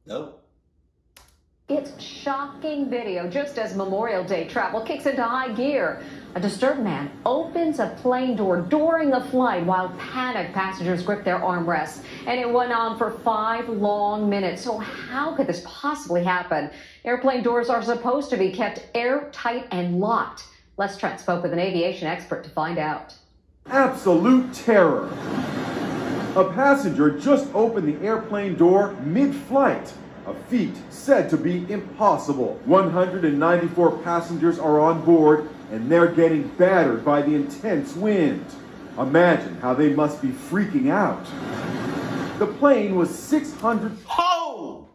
Nope. It's shocking video just as Memorial Day travel kicks into high gear. A disturbed man opens a plane door during a flight while panicked passengers grip their armrests. And it went on for 5 long minutes. So how could this possibly happen? Airplane doors are supposed to be kept airtight and locked. Les Trent spoke with an aviation expert to find out. Absolute terror. A passenger just opened the airplane door mid-flight. A feat said to be impossible. 194 passengers are on board, and they're getting battered by the intense wind. Imagine how they must be freaking out. The plane was 600... Oh!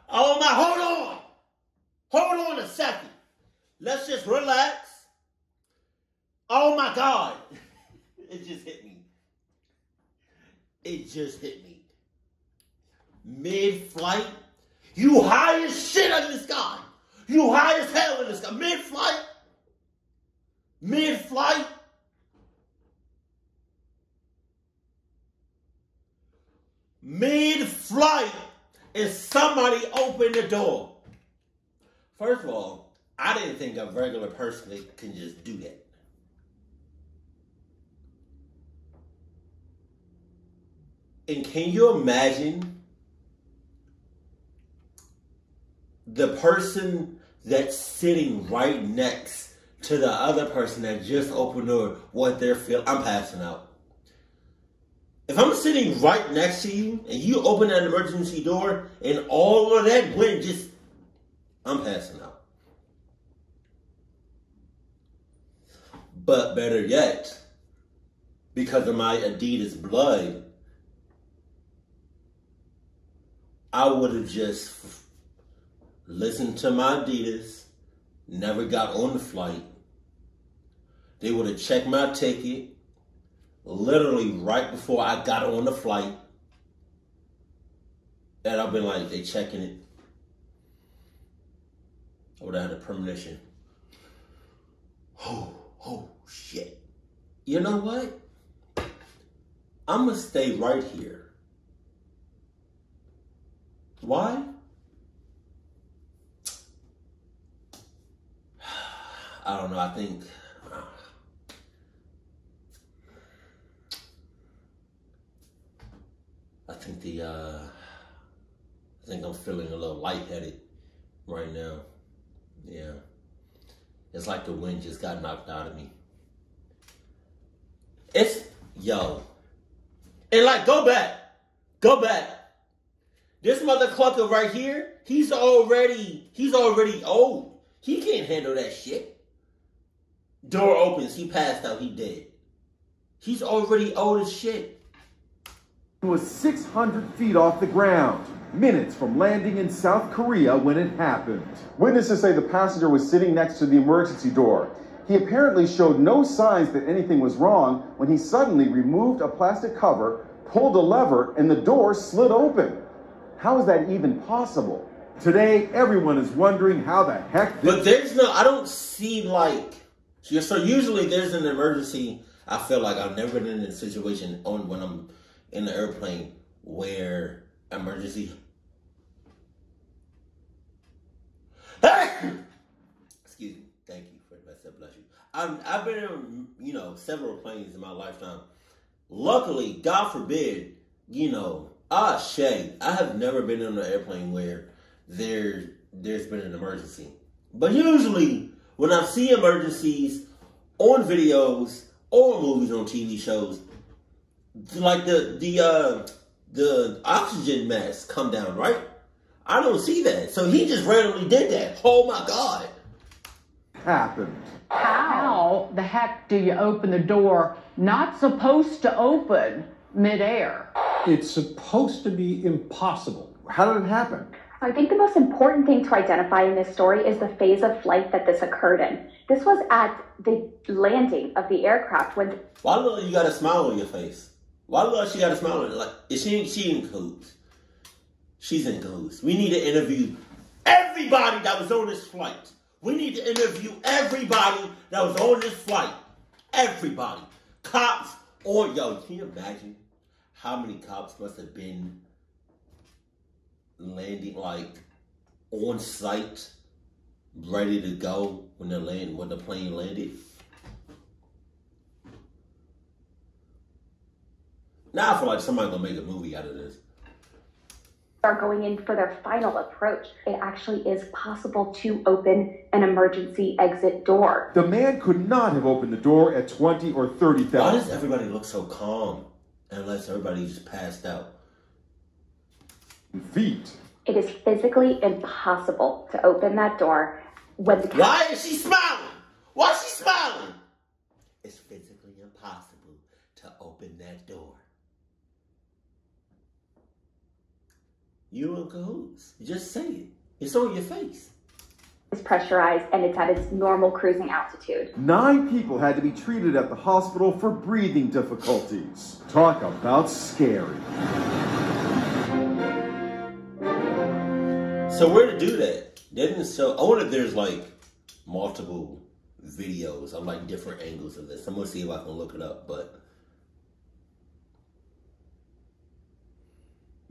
Oh my, hold on. Hold on a second. Let's just relax. Oh my God. It just hit me. It just hit me. Mid-flight, you high as shit in the sky. You high as hell in the sky. Mid-flight. Mid-flight. Mid-flight, and somebody opened the door. First of all, I didn't think a regular person can just do that. And can you imagine the person that's sitting right next to the other person that just opened the door, what they're feeling? I'm passing out. If I'm sitting right next to you and you open that emergency door and all of that wind just, I'm passing out. But better yet, because of my Adidas blood, I would have just listened to my Adidas, never got on the flight. They would have checked my ticket literally right before I got on the flight. And I've been like, they checking it. I would have had a premonition. Oh, shit. You know what? I'm going to stay right here. Why? I don't know. I think I'm feeling a little lightheaded right now. Yeah. It's like the wind just got knocked out of me. Yo. And like, go back. This mother clucker right here, he's already old. He can't handle that shit. Door opens, he passed out, he dead. He's already old as shit. It was 600 feet off the ground, minutes from landing in South Korea when it happened. Witnesses say the passenger was sitting next to the emergency door. He apparently showed no signs that anything was wrong when he suddenly removed a plastic cover, pulled a lever, and the door slid open. How is that even possible? Today, everyone is wondering how the heck this... But I don't see like... So usually there's an emergency. I feel like I've never been in a situation when I'm in the airplane where emergency... Excuse me. Thank you for that. Bless you. I've been in, several planes in my lifetime. Luckily, God forbid, I have never been on an airplane where there's been an emergency. But usually, when I see emergencies on videos or movies on TV shows, like the oxygen masks come down, right? I don't see that. So he just randomly did that. Oh my God. Happened. How the heck do you open the door not supposed to open midair? It's supposed to be impossible. How did it happen? I think the most important thing to identify in this story is the phase of flight that this occurred in. This was at the landing of the aircraft when... Why look you got a smile on your face? Why look she got a smile on it? Like, is she in cahoots? She's in cahoots. We need to interview everybody that was on this flight. We need to interview everybody that was on this flight. Everybody. Cops, Or, yo, can you imagine how many cops must have been landing, like, on site, ready to go when the plane landed? Now I feel like somebody's gonna make a movie out of this. Are going in for their final approach. It actually is possible to open an emergency exit door. The man could not have opened the door at 20 or 30,000. Why does everybody look so calm unless everybody's just passed out? Feet. It is physically impossible to open that door when the Why is she smiling? Why is she smiling? It's physically impossible to open that door. You in cahoots. Just say it. It's on your face. is pressurized and it's at its normal cruising altitude. 9 people had to be treated at the hospital for breathing difficulties. Talk about scary. So where to do that? They didn't show. I wonder if there's like multiple videos of like different angles of this. I'm gonna see if I can look it up, but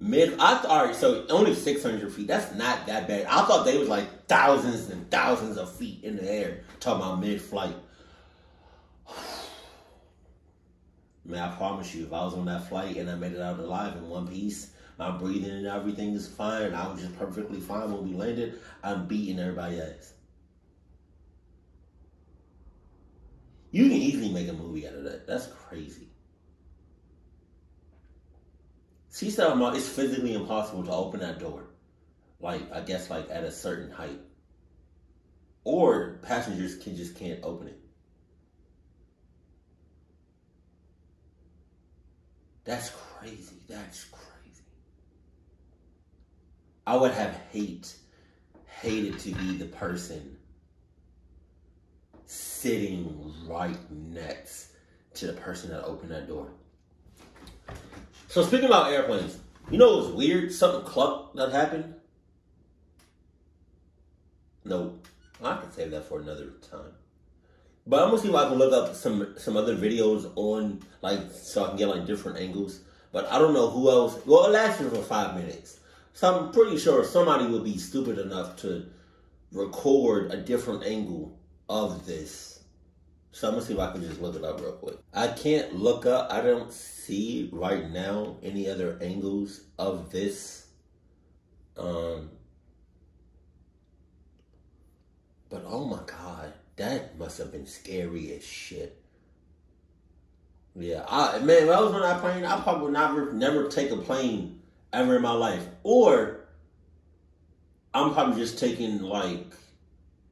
alright, so only 600 feet. That's not that bad. I thought they was like thousands and thousands of feet in the air. Talking about mid-flight. Man, I promise you, if I was on that flight and I made it out alive in one piece, my breathing and everything is fine, I was just perfectly fine when we landed, I'm beating everybody's ass. You can easily make a movie out of that. That's crazy. She said it's physically impossible to open that door. Like, I guess like at a certain height. Or passengers can't open it. That's crazy. That's crazy. I would have hated to be the person sitting right next to the person that opened that door. So speaking about airplanes, you know what's weird? Something cluck that happened? No, I can save that for another time. But I'm gonna see if I can look up some other videos on, like, so I can get like different angles. But I don't know who else. Well, it lasted for 5 minutes. So I'm pretty sure somebody would be stupid enough to record a different angle of this. So I'm gonna see if I can just look it up real quick. I can't look up, I don't see right now any other angles of this. But oh my God, that must have been scary as shit. Yeah, man, if I was on that plane, I probably would never take a plane ever in my life. Or I'm probably just taking, like,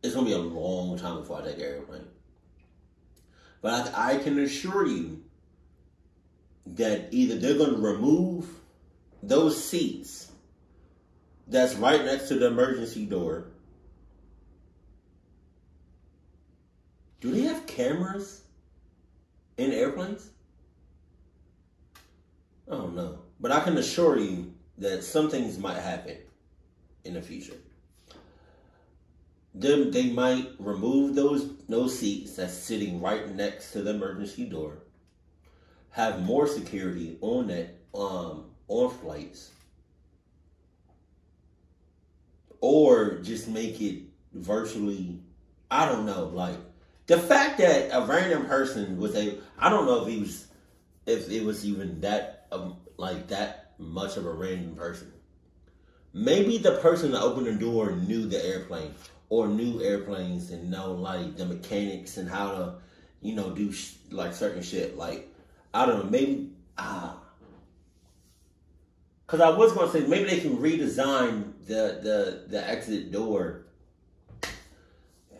it's gonna be a long time before I take an airplane. But I can assure you that either they're going to remove those seats that's right next to the emergency door. Do they have cameras in airplanes? I don't know. But I can assure you that some things might happen in the future. They might remove those seats that's sitting right next to the emergency door. Have more security on that on flights, or just make it virtually. I don't know. Like the fact that a random person was I don't know if it was even that like that much of a random person. Maybe the person that opened the door knew the airplane. Or knew airplanes and know like the mechanics and how to, do like certain shit. Like, I don't know, maybe, because I was going to say, maybe they can redesign the exit door.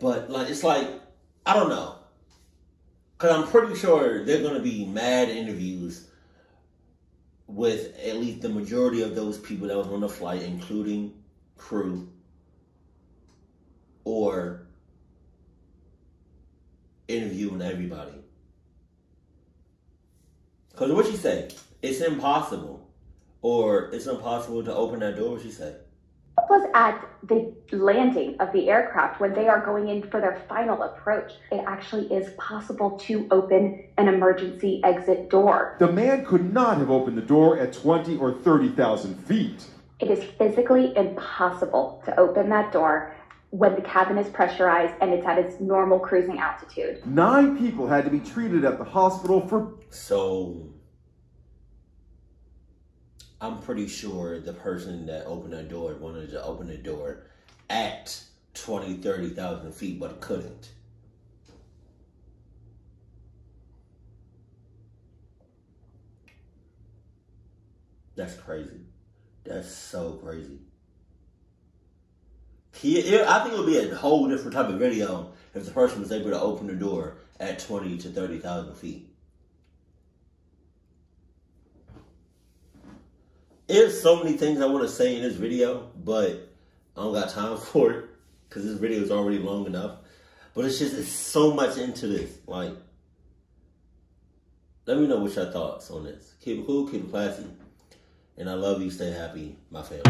But like, it's like, I don't know. Because I'm pretty sure they're going to be mad interviews with at least the majority of those people that was on the flight, including crew. Or interviewing everybody. Because what she say? It's impossible. Or it's impossible to open that door, what she say? Was at the landing of the aircraft when they are going in for their final approach. It actually is possible to open an emergency exit door. The man could not have opened the door at 20 or 30,000 feet. It is physically impossible to open that door when the cabin is pressurized and it's at its normal cruising altitude. 9 people had to be treated at the hospital for... So, I'm pretty sure the person that opened the door wanted to open the door at 20, 30,000 feet, but couldn't. That's crazy. That's so crazy. I think it would be a whole different type of video if the person was able to open the door at 20 to 30,000 feet. There's so many things I want to say in this video, but I don't got time for it because this video is already long enough. But it's so much into this. Like, let me know what your thoughts on this. Keep it cool, keep it classy. And I love you. Stay happy, my family.